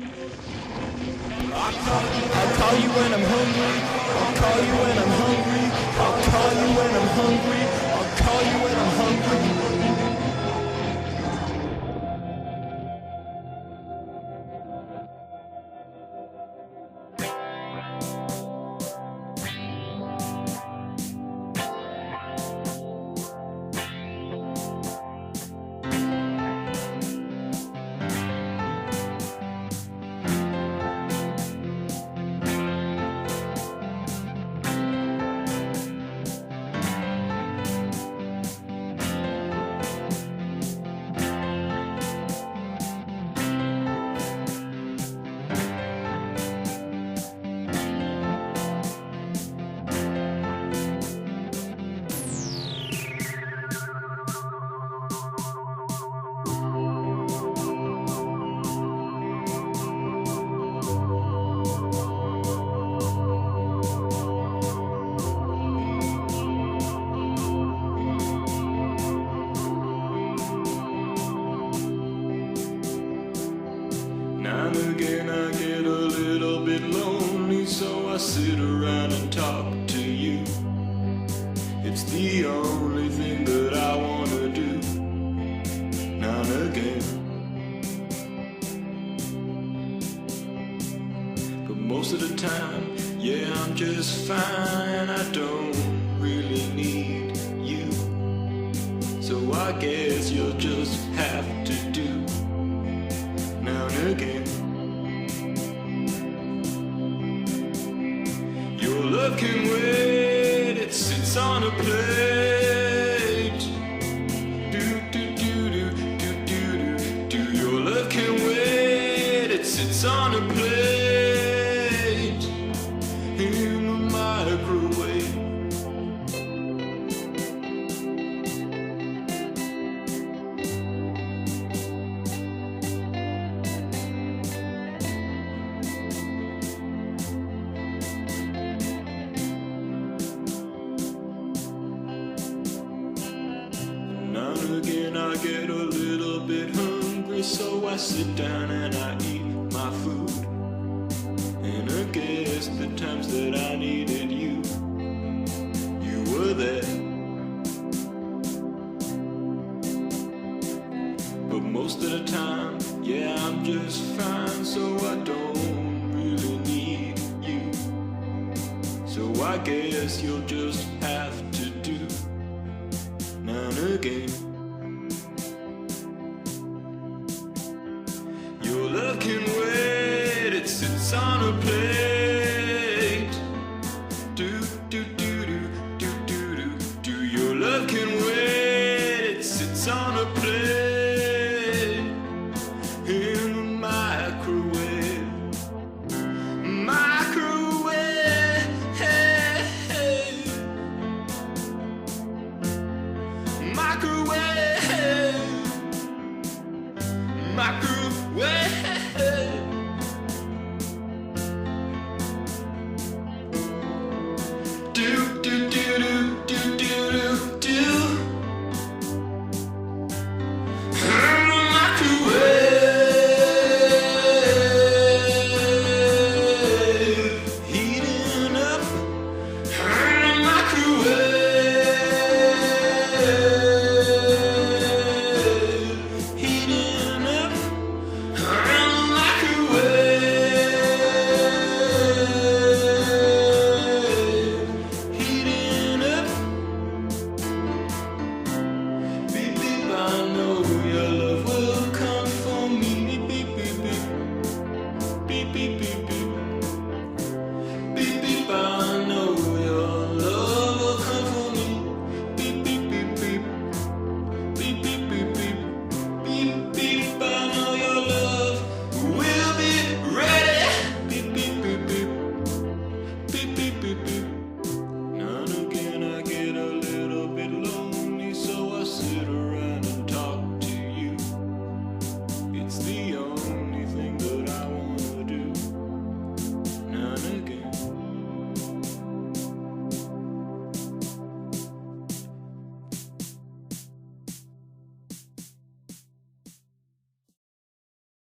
I'll call you when I'm hungry. I'll call you when I'm hungry. I'll call you when I'm hungry. I'll call you when I'm hungry. Now and again I get a little bit lonely, so I sit around and talk to you. It's the only thing that I wanna do. Now and again, but most of the time, yeah, I'm just fine. I don't really need you, so I guess you'll just have to do. Now and again, your love can wait, it sits on a plate. Do do do do do do do do. Your love can wait, it sits on a plate in the microwave. Now and again I get a little bit hungry, so I sit down and I eat my food. And I guess the times that I needed you, you were there. But most of the time, yeah, I'm just fine, so I don't really need you. So I guess you'll just have to do. Now and again, your love can wait, it sits on a plate. Do do do do do do do do. Your love can wait, it sits on a plate in the microwave. Microwave. Microwave, microwave. Do do do do do do do do. Microwave, heating up. Microwave, heating up. It's the